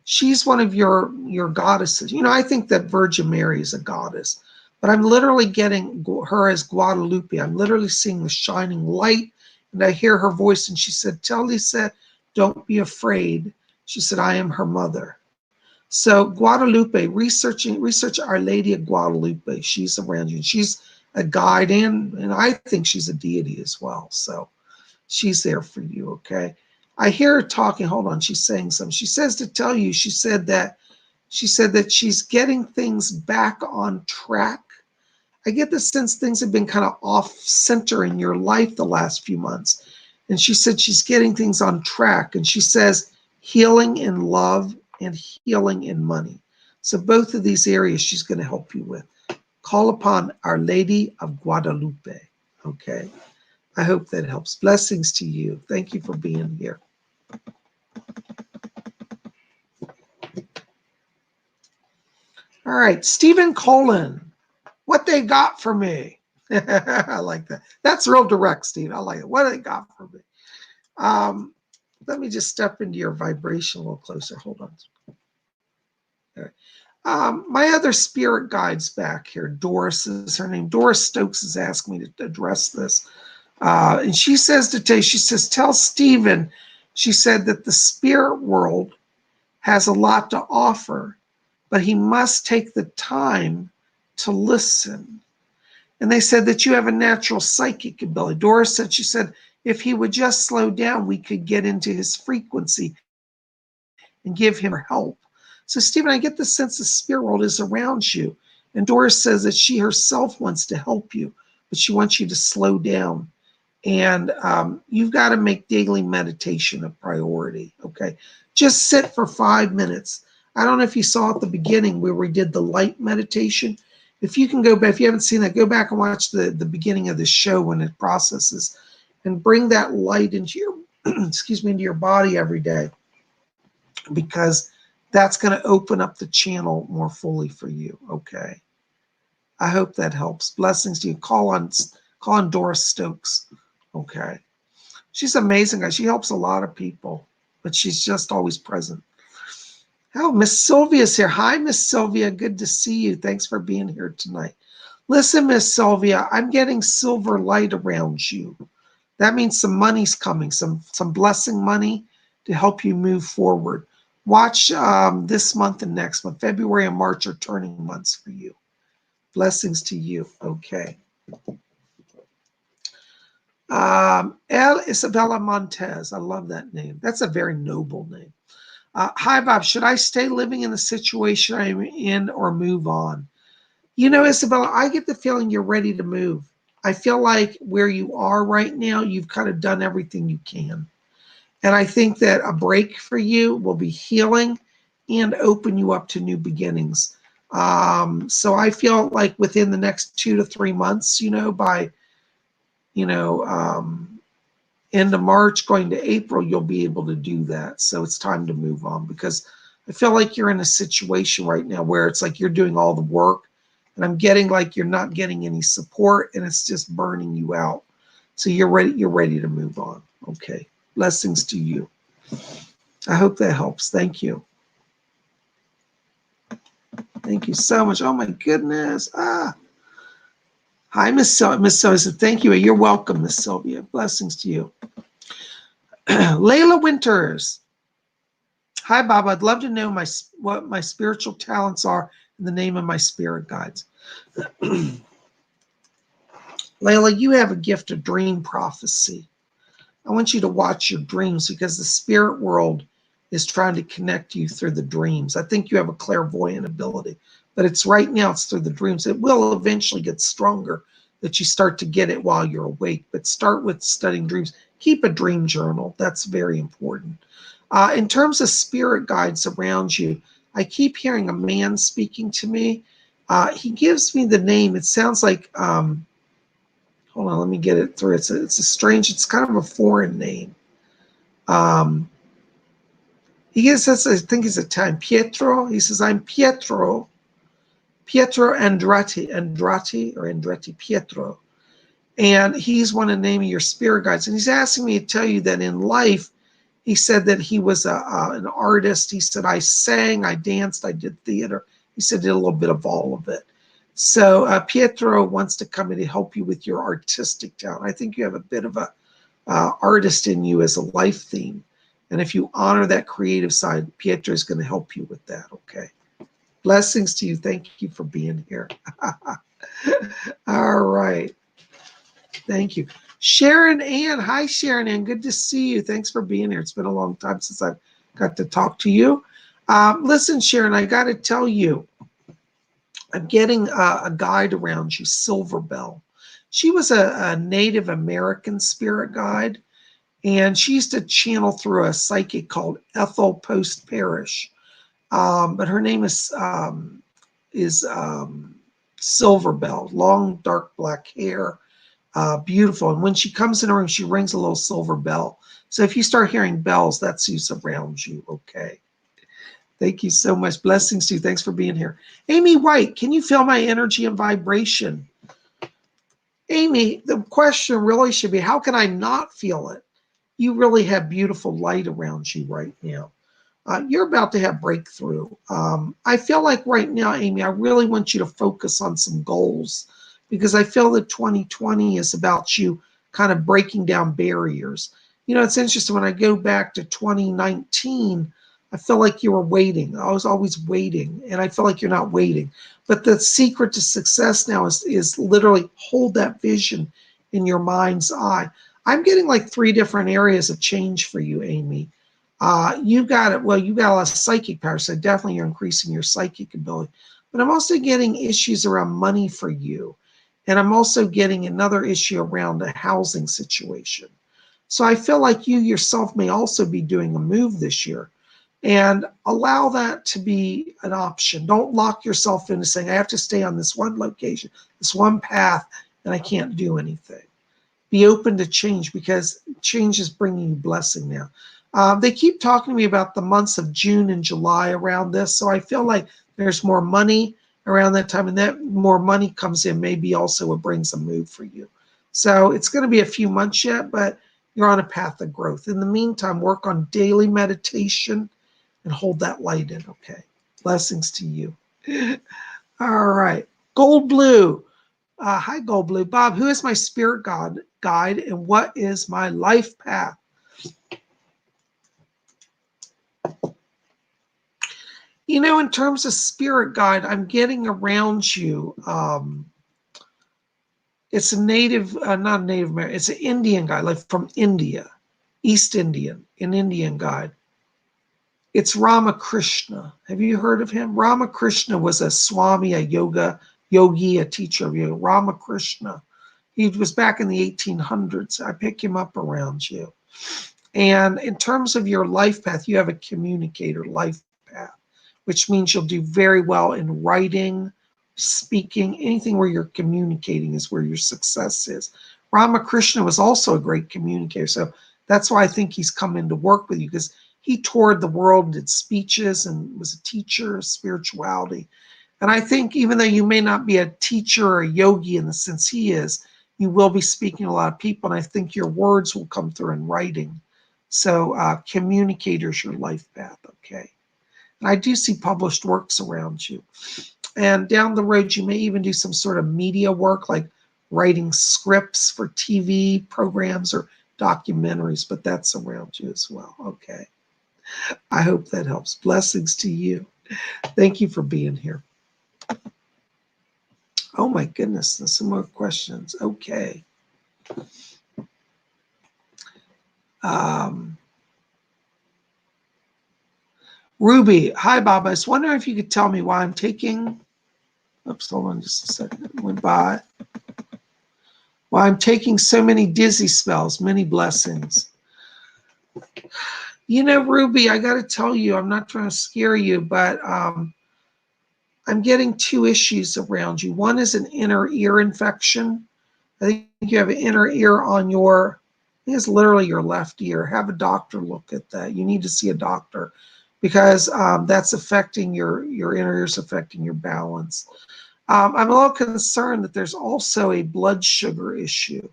She's one of your goddesses. You know, I think that Virgin Mary is a goddess, but I'm literally getting her as Guadalupe. I'm literally seeing the shining light, and I hear her voice, and she said, tell Lisa, don't be afraid. She said, I am her mother. So Guadalupe, research Our Lady of Guadalupe. She's around you. She's a guide, and I think she's a deity as well. So she's there for you, okay? I hear her talking. Hold on, she's saying something. She says to tell you, she said that she's getting things back on track. I get the sense things have been kind of off center in your life the last few months. And she said she's getting things on track. And she says healing in love and healing in money. So both of these areas she's going to help you with. Call upon Our Lady of Guadalupe. Okay. I hope that helps. Blessings to you. Thank you for being here. All right. Stephen Colin. What they got for me. I like that. That's real direct, Steve. I like it. What they got for me. Let me just step into your vibration a little closer. Hold on. All right. My other spirit guides back here. Doris is her name. Doris Stokes has asked me to address this. And she says today, she says, tell Stephen, she said that the spirit world has a lot to offer, but he must take the time to listen. And they said that you have a natural psychic ability. Doris said, she said, if he would just slow down, we could get into his frequency and give him help. So, Stephen, I get the sense the spirit world is around you. And Doris says that she herself wants to help you, but she wants you to slow down. And you've got to make daily meditation a priority, okay? Just sit for 5 minutes. I don't know if you saw at the beginning where we did the light meditation. If you can go back, if you haven't seen that, go back and watch the beginning of the show when it processes, and bring that light into your, into your body every day, because that's going to open up the channel more fully for you, okay? I hope that helps. Blessings to you. Call on Doris Stokes, okay? She's amazing, guys. She helps a lot of people, but she's just always present. Oh, Miss Sylvia's here. Hi, Miss Sylvia. Good to see you. Thanks for being here tonight. Listen, Miss Sylvia, I'm getting silver light around you. That means some money's coming, some blessing money to help you move forward. Watch this month and next month. February and March are turning months for you. Blessings to you. Okay. El Isabella Montez. I love that name. That's a very noble name. Hi, Bob. Should I stay living in the situation I'm in or move on? You know, Isabella, I get the feeling you're ready to move. I feel like where you are right now, you've kind of done everything you can. And I think that a break for you will be healing and open you up to new beginnings. So I feel like within the next 2 to 3 months, by, end of March going to April, you'll be able to do that. So it's time to move on, because I feel like you're in a situation right now where it's like you're doing all the work, and I'm getting like you're not getting any support, and it's just burning you out. So you're ready to move on. Okay. Blessings to you. I hope that helps. Thank you. Thank you so much. Oh my goodness. Hi, Miss Sylvia. Thank you. You're welcome, Miss Sylvia. Blessings to you. Layla Winters. Hi, Bob. I'd love to know what my spiritual talents are in the name of my spirit guides. Layla, you have a gift of dream prophecy. I want you to watch your dreams, because the spirit world is trying to connect you through the dreams. I think you have a clairvoyant ability, but it's right now, it's through the dreams. It will eventually get stronger that you start to get it while you're awake, but start with studying dreams. Keep a dream journal. That's very important. In terms of spirit guides around you, I keep hearing a man speaking to me. He gives me the name. It sounds like, hold on, let me get it through. It's a strange, it's kind of a foreign name. He says, I think he's Italian, Pietro. He says, I'm Pietro Andretti, Pietro. And he's one of the name of your spirit guides. And he's asking me to tell you that in life, he said that he was an artist. He said, I sang, I danced, I did theater. He said, did a little bit of all of it. So Pietro wants to come in to help you with your artistic talent. I think you have a bit of a artist in you as a life theme. And if you honor that creative side, Pietro is going to help you with that, okay? Blessings to you. Thank you for being here. All right. Thank you. Sharon Ann. Hi, Sharon Ann. Good to see you. Thanks for being here. It's been a long time since I've got to talk to you. Listen, Sharon, I got to tell you, I'm getting a guide around you, Silver Bell. She was a Native American spirit guide, and she used to channel through a psychic called Ethel Post Parrish. But her name is silver bell, long dark black hair, beautiful. And when she comes in a room, she rings a little silver bell. So if you start hearing bells, that's who's around you. Okay. Thank you so much. Blessings to you. Thanks for being here. Amy White, can you feel my energy and vibration? Amy, the question really should be, how can I not feel it? You really have beautiful light around you right now. You're about to have breakthrough. I feel like right now, Amy, I really want you to focus on some goals, because I feel that 2020 is about you kind of breaking down barriers. You know, it's interesting, when I go back to 2019, I feel like you were waiting. I was always waiting, and I feel like you're not waiting. But the secret to success now is literally hold that vision in your mind's eye. I'm getting like 3 different areas of change for you, Amy. You got it. Well, you got a lot of psychic power, so definitely you're increasing your psychic ability. But I'm also getting issues around money for you. And I'm also getting another issue around the housing situation. So I feel like you yourself may also be doing a move this year. And allow that to be an option. Don't lock yourself into saying, I have to stay on this one location, this one path, and I can't do anything. Be open to change, because change is bringing you blessing now. They keep talking to me about the months of June and July around this. So I feel like there's more money around that time, and that more money comes in, maybe also it brings a move for you. So it's going to be a few months yet, but you're on a path of growth. In the meantime, work on daily meditation and hold that light in, okay? Blessings to you. All right. Gold Blue. Hi, Gold Blue. Bob, who is my spirit guide, and what is my life path? You know, in terms of spirit guide, I'm getting around you. It's a native, not a Native American, it's an Indian guide, like from India, East Indian, an Indian guide. It's Ramakrishna. Have you heard of him? Ramakrishna was a Swami, a yogi, a teacher of yoga. Ramakrishna. He was back in the 1800s. I pick him up around you. And in terms of your life path, you have a communicator life path, which means you'll do very well in writing, speaking, anything where you're communicating is where your success is. Ramakrishna was also a great communicator. So that's why I think he's come in to work with you, because he toured the world and did speeches and was a teacher of spirituality. And I think even though you may not be a teacher or a yogi in the sense he is, you will be speaking to a lot of people. And I think your words will come through in writing. So communicators, your life path, okay? And I do see published works around you. And down the road, you may even do some sort of media work, like writing scripts for TV programs or documentaries, but that's around you as well, okay? I hope that helps. Blessings to you. Thank you for being here. Oh my goodness, there's some more questions. Okay. Ruby, hi Bob. I was wondering if you could tell me why I'm taking, oops, hold on just a second, it went by. Why I'm taking so many dizzy spells, many blessings. You know, Ruby, I got to tell you, I'm not trying to scare you, but I'm getting 2 issues around you. One is an inner ear infection. I think you have an inner ear on your, I think it's literally your left ear. Have a doctor look at that. You need to see a doctor, because that's affecting your inner ears, affecting your balance. I'm a little concerned that there's also a blood sugar issue.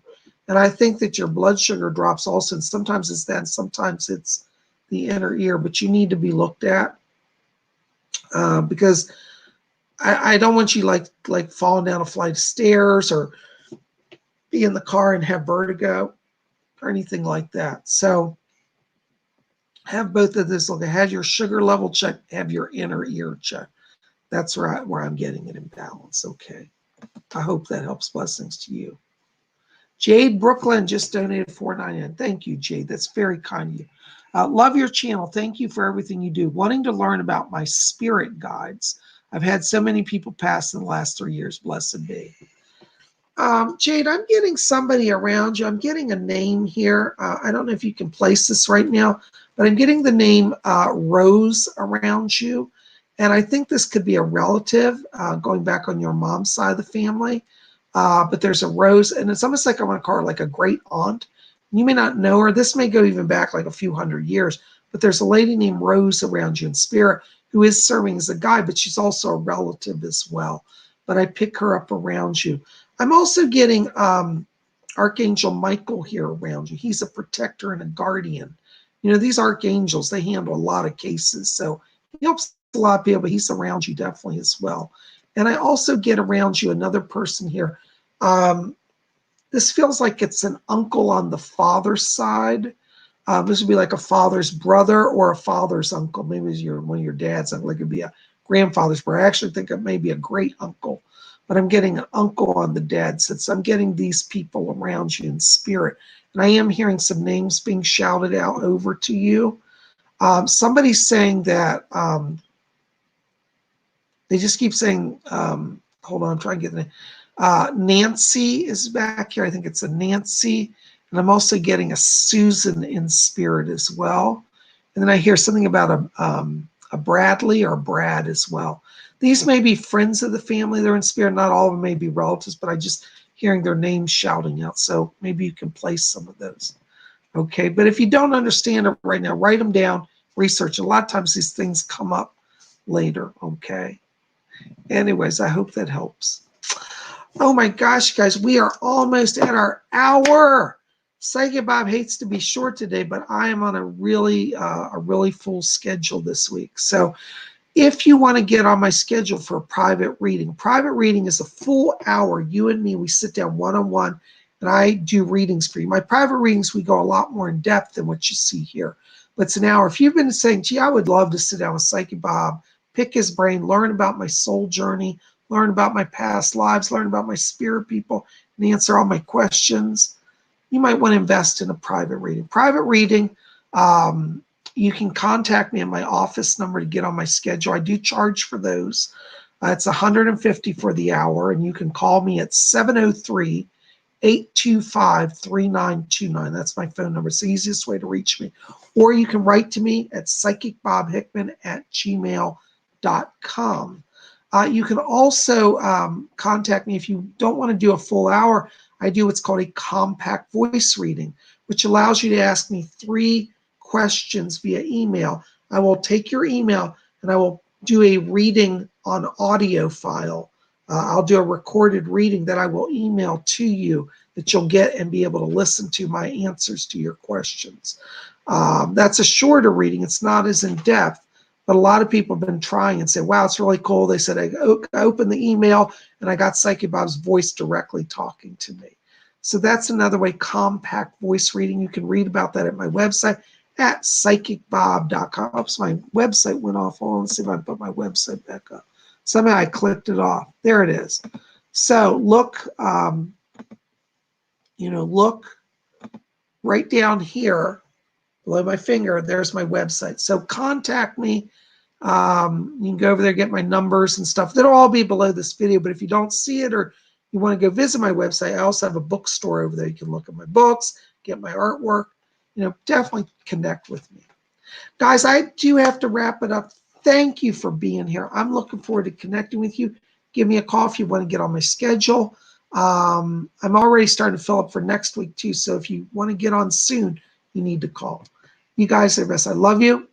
And I think that your blood sugar drops also. And sometimes it's that, and sometimes it's the inner ear, but you need to be looked at because I don't want you like falling down a flight of stairs or be in the car and have vertigo or anything like that. So have both of this look. Have your sugar level checked, have your inner ear checked. That's where I'm getting an imbalance. Okay. I hope that helps. Blessings to you. Jade Brooklyn just donated $4.99. Thank you, Jade. That's very kind of you. Love your channel. Thank you for everything you do. Wanting to learn about my spirit guides. I've had so many people pass in the last 3 years. Blessed be. Jade, I'm getting somebody around you. I'm getting a name here. I don't know if you can place this right now, but I'm getting the name Rose around you. And I think this could be a relative going back on your mom's side of the family. But there's a rose, and it's almost like I want to call her like a great aunt. You may not know her. This may go even back like a few hundred years, but there's a lady named Rose around you in spirit who is serving as a guide, but she's also a relative as well. But I pick her up around you. I'm also getting Archangel Michael here around you. He's a protector and a guardian. You know, these archangels, they handle a lot of cases. So he helps a lot of people, but he's around you definitely as well. And I also get around you another person here. This feels like it's an uncle on the father's side. This would be like a father's brother or a father's uncle. Maybe it's one of your dad's uncle. It could be a grandfather's brother. I actually think it may be a great uncle, but I'm getting an uncle on the dad's side. So I'm getting these people around you in spirit. And I am hearing some names being shouted out over to you. Somebody's saying that they just keep saying, hold on, I'm trying to get the name. Nancy is back here. I think it's a Nancy. And I'm also getting a Susan in spirit as well. And then I hear something about a Bradley or a Brad as well. These may be friends of the family. They're in spirit. Not all of them may be relatives, but I just hearing their names shouting out. So maybe you can place some of those. Okay, but if you don't understand it right now, write them down, research. A lot of times these things come up later, okay? Anyways, I hope that helps. Oh my gosh, guys, we are almost at our hour. Psychic Bob hates to be short today, but I am on a really full schedule this week. So if you want to get on my schedule for a private reading is a full hour. You and me, we sit down one-on-one, and I do readings for you. My private readings, we go a lot more in depth than what you see here. But it's an hour. If you've been saying, gee, I would love to sit down with Psychic Bob, pick his brain, learn about my soul journey, learn about my past lives, learn about my spirit people, and answer all my questions, you might want to invest in a private reading. Private reading, you can contact me at my office number to get on my schedule. I do charge for those. It's $150 for the hour, and you can call me at 703-825-3929. That's my phone number. It's the easiest way to reach me. Or you can write to me at psychicbobhickman@gmail.com. You can also contact me if you don't want to do a full hour. I do what's called a compact voice reading, which allows you to ask me 3 questions via email. I will take your email and I will do a reading on audio file. I'll do a recorded reading that I will email to you that you'll get and be able to listen to my answers to your questions. That's a shorter reading. It's not as in-depth. But a lot of people have been trying and said, wow, it's really cool. They said, I opened the email and I got Psychic Bob's voice directly talking to me. So that's another way, compact voice reading. You can read about that at my website at psychicbob.com. Oops, my website went off. Hold on, let's see if I can put my website back up. Somehow I clicked it off. There it is. So look, look right down here below my finger. There's my website. So contact me. You can go over there, get my numbers and stuff. That'll all be below this video. But if you don't see it or you want to go visit my website, I also have a bookstore over there. You can look at my books, get my artwork. Definitely connect with me. Guys, I do have to wrap it up. Thank you for being here. I'm looking forward to connecting with you. Give me a call if you want to get on my schedule. I'm already starting to fill up for next week too. So if you want to get on soon, you need to call. You guys are the best. I love you.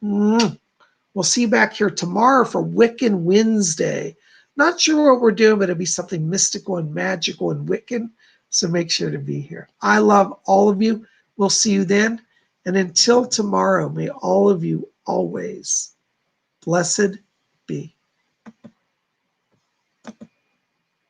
We'll see you back here tomorrow for Wiccan Wednesday. Not sure what we're doing, but it'll be something mystical and magical and Wiccan. So make sure to be here. I love all of you. We'll see you then. And until tomorrow, may all of you always blessed be.